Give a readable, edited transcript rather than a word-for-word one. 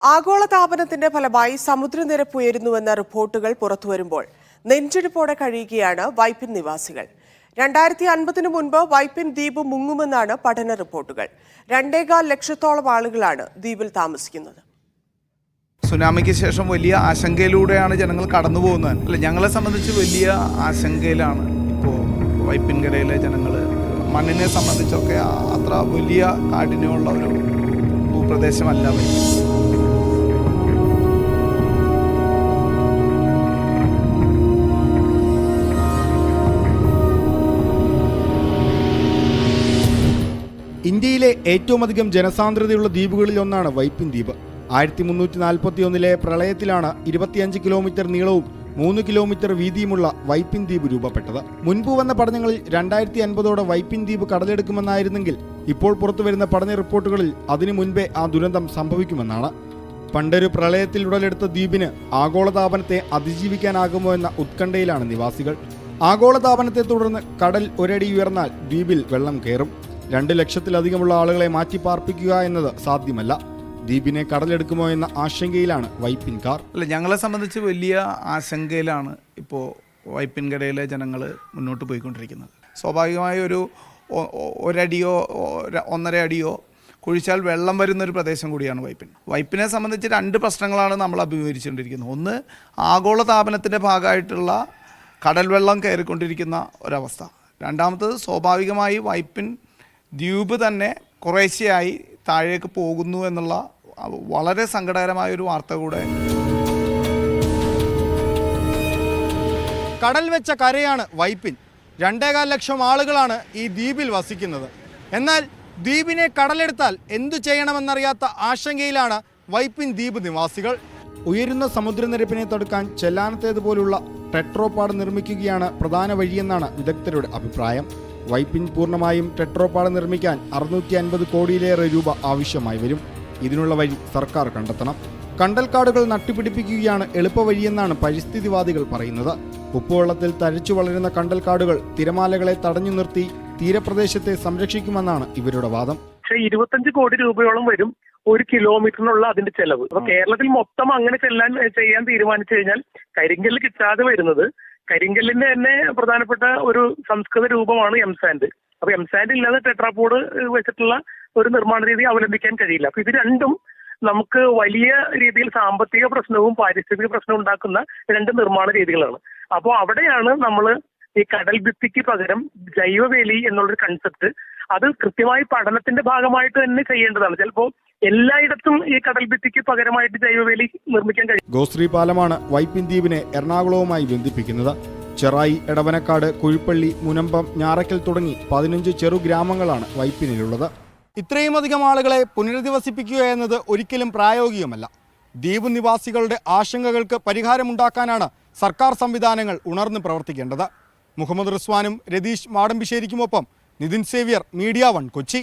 ആഗോളതാപനത്തിന്റെ ഫലമായി സമുദ്രനിരപ്പ് ഉയരുന്നുവെന്ന റിപ്പോർട്ടുകൾ പുറത്തുവരുമ്പോൾ നെഞ്ചിടിപ്പോടെ കഴിയുകയാണ് വൈപ്പിൻ നിവാസികൾ. 2050 മുൻപ് വൈപ്പിൻ ദ്വീപ് മുങ്ങുമെന്നാണ് പഠന റിപ്പോർട്ടുകൾ. 2.25 ലക്ഷത്തോളം ആളുകളാണ് ദ്വീപിൽ താമസിക്കുന്നത്. സുനാമിക്ക് ശേഷം വലിയ ആശങ്കയിലൂടെയാണ് ജനങ്ങൾ കടന്നു പോകുന്നത്. അല്ല, ഞങ്ങളെ സംബന്ധിച്ച് വലിയ ആശങ്കയിലാണ് ഇപ്പോൾ വൈപ്പിൻകരയിലെ ജനങ്ങൾ. മണ്ണിനെ സംബന്ധിച്ചൊക്കെ അത്ര വലിയ കാഠിന്യമുള്ള ഒരു ഭൂപ്രദേശമല്ല വൈപ്പിൻ. ഇന്ത്യയിലെ ഏറ്റവും അധികം ജനസാന്ദ്രതയുള്ള ദ്വീപുകളിൽ ഒന്നാണ് വൈപ്പിൻ ദ്വീപ്. 1341 പ്രളയത്തിലാണ് 25 കിലോമീറ്റർ നീളവും 3 കിലോമീറ്റർ വീതിയുമുള്ള വൈപ്പിൻ ദ്വീപ് രൂപപ്പെട്ടത്. മുൻപ് വന്ന പഠനങ്ങളിൽ 2050 വൈപ്പിൻ ദ്വീപ് കടലെടുക്കുമെന്നായിരുന്നെങ്കിൽ ഇപ്പോൾ പുറത്തുവരുന്ന പഠന റിപ്പോർട്ടുകളിൽ അതിനു മുൻപേ ആ ദുരന്തം സംഭവിക്കുമെന്നാണ്. പണ്ടൊരു പ്രളയത്തിൽ ഉടലെടുത്ത ദ്വീപിന് ആഗോളതാപനത്തെ അതിജീവിക്കാനാകുമോ എന്ന ഉത്കണ്ഠയിലാണ് നിവാസികൾ. ആഗോളതാപനത്തെ തുടർന്ന് കടൽ ഒരടി ഉയർന്നാൽ ദ്വീപിൽ വെള്ളം കയറും. 2 ലക്ഷത്തിലധികമുള്ള ആളുകളെ മാറ്റിപ്പാർപ്പിക്കുക എന്നത് സാധ്യമല്ല. ദ്വീപിനെ കടലെടുക്കുമോ എന്ന ആശങ്കയിലാണ് വൈപ്പിൻകാർ. അല്ല, ഞങ്ങളെ സംബന്ധിച്ച് വലിയ ആശങ്കയിലാണ് ഇപ്പോൾ വൈപ്പിൻകരയിലെ ജനങ്ങൾ മുന്നോട്ട് പോയിക്കൊണ്ടിരിക്കുന്നത്. സ്വാഭാവികമായി ഒരടിയോ 1.5 അടിയോ കുഴിച്ചാൽ വെള്ളം വരുന്നൊരു പ്രദേശം കൂടിയാണ് വൈപ്പിൻ. വൈപ്പിനെ സംബന്ധിച്ച് 2 പ്രശ്നങ്ങളാണ് നമ്മൾ അഭിമുഖീകരിച്ചുകൊണ്ടിരിക്കുന്നത്. ഒന്ന്, ആഗോളതാപനത്തിൻ്റെ ഭാഗമായിട്ടുള്ള കടൽ വെള്ളം കയറിക്കൊണ്ടിരിക്കുന്ന ഒരവസ്ഥ. രണ്ടാമത്തത്, സ്വാഭാവികമായി വൈപ്പിൻ ദ്വീപ് തന്നെ കുറേശ്ശെയായി താഴേക്ക് പോകുന്നു എന്നുള്ള വളരെ സങ്കടകരമായൊരു വാർത്ത കൂടെ. കടൽ വെച്ച കരയാണ് വൈപ്പിൻ. 2.25 ലക്ഷം ആളുകളാണ് ഈ ദ്വീപിൽ വസിക്കുന്നത്. എന്നാൽ ദ്വീപിനെ കടലെടുത്താൽ എന്തു ചെയ്യണമെന്നറിയാത്ത ആശങ്കയിലാണ് വൈപ്പിൻ ദ്വീപ് നിവാസികൾ. ഉയരുന്ന സമുദ്രനിരപ്പിനെ തടുക്കാൻ ചെല്ലാനത്തേതുപോലുള്ള ടെട്രോപാഡ് നിർമ്മിക്കുകയാണ് പ്രധാന വഴിയെന്നാണ് വിദഗ്ധരുടെ അഭിപ്രായം. വൈപ്പിൻ പൂർണ്ണമായും ടെട്രോപാഡ് നിർമ്മിക്കാൻ 650 കോടിയിലേറെ രൂപ ആവശ്യമായി വരും. ഇതിനുള്ള വഴി സർക്കാർ കണ്ടെത്തണം. കണ്ടൽക്കാടുകൾ നട്ടുപിടിപ്പിക്കുകയാണ് എളുപ്പവഴിയെന്നാണ് പരിസ്ഥിതിവാദികൾ പറയുന്നത്. ഉപ്പുവെള്ളത്തിൽ തഴച്ചു വളരുന്ന കണ്ടൽക്കാടുകൾ തിരമാലകളെ തടഞ്ഞു നിർത്തി തീരപ്രദേശത്തെ സംരക്ഷിക്കുമെന്നാണ് ഇവരുടെ വാദം. 25 കോടി രൂപയോളം വരും 1 കിലോമീറ്ററിനുള്ള അതിന്റെ ചെലവ്. അപ്പൊ കേരളത്തിൽ മൊത്തം അങ്ങനെ ചെയ്യാൻ തീരുമാനിച്ചു കഴിഞ്ഞാൽ കരിങ്കല്ല് കിട്ടാതെ വരുന്നത്, കരിങ്കല്ലിന്റെ തന്നെ പ്രധാനപ്പെട്ട ഒരു സംസ്കൃത രൂപമാണ് എംസാൻഡ്. അപ്പൊ എംസാൻഡ് ഇല്ലാതെ ടെട്രാപോഡ് വെച്ചിട്ടുള്ള ഒരു നിർമ്മാണ രീതി അവലംബിക്കാൻ കഴിയില്ല. അപ്പൊ ഇത് രണ്ടും നമുക്ക് വലിയ രീതിയിൽ സാമ്പത്തിക പ്രശ്നവും പാരിസ്ഥിതിക പ്രശ്നവും ഉണ്ടാക്കുന്ന 2 നിർമ്മാണ രീതികളാണ്. അപ്പോൾ അവിടെയാണ് നമ്മൾ ഈ കടൽ ഭിത്തിക്ക് പകരം ജൈവവേലി എന്നുള്ളൊരു കൺസെപ്റ്റ്, അത് കൃത്യമായി പഠനത്തിന്റെ ഭാഗമായിട്ട് തന്നെ ചെയ്യേണ്ടതാണ്. ചിലപ്പോൾ എല്ലായിടത്തും ഈ കടൽ ഭിത്തിക്ക് പകരമായിട്ട് ജൈവവേലി നിർമ്മിക്കാൻ കഴിയും. ഗോശ്രീ പാലമാണ് വൈപ്പിൻ ദ്വീപിനെ എറണാകുളവുമായി ബന്ധിപ്പിക്കുന്നത്. ചെറായി, എടവനക്കാട്, കുഴിപ്പള്ളി, മുനമ്പം, ഞാറയ്ക്കൽ തുടങ്ങി 15 ചെറു ഗ്രാമങ്ങളാണ് വൈപ്പിനിലുള്ളത്. ഇത്രയും അധികം ആളുകളെ പുനരധിവസിപ്പിക്കുക എന്നത് ഒരിക്കലും പ്രായോഗികമല്ല. ദ്വീപ് നിവാസികളുടെ ആശങ്കകൾക്ക് പരിഹാരമുണ്ടാക്കാനാണ് സർക്കാർ സംവിധാനങ്ങൾ ഉണർന്ന് പ്രവർത്തിക്കേണ്ടത്. മുഹമ്മദ് റിസ്വാനും രതീഷ് മാടമ്പിശ്ശേരിക്കുമൊപ്പം നിതിൻ സേവ്യർ, മീഡിയ 1 കൊച്ചി.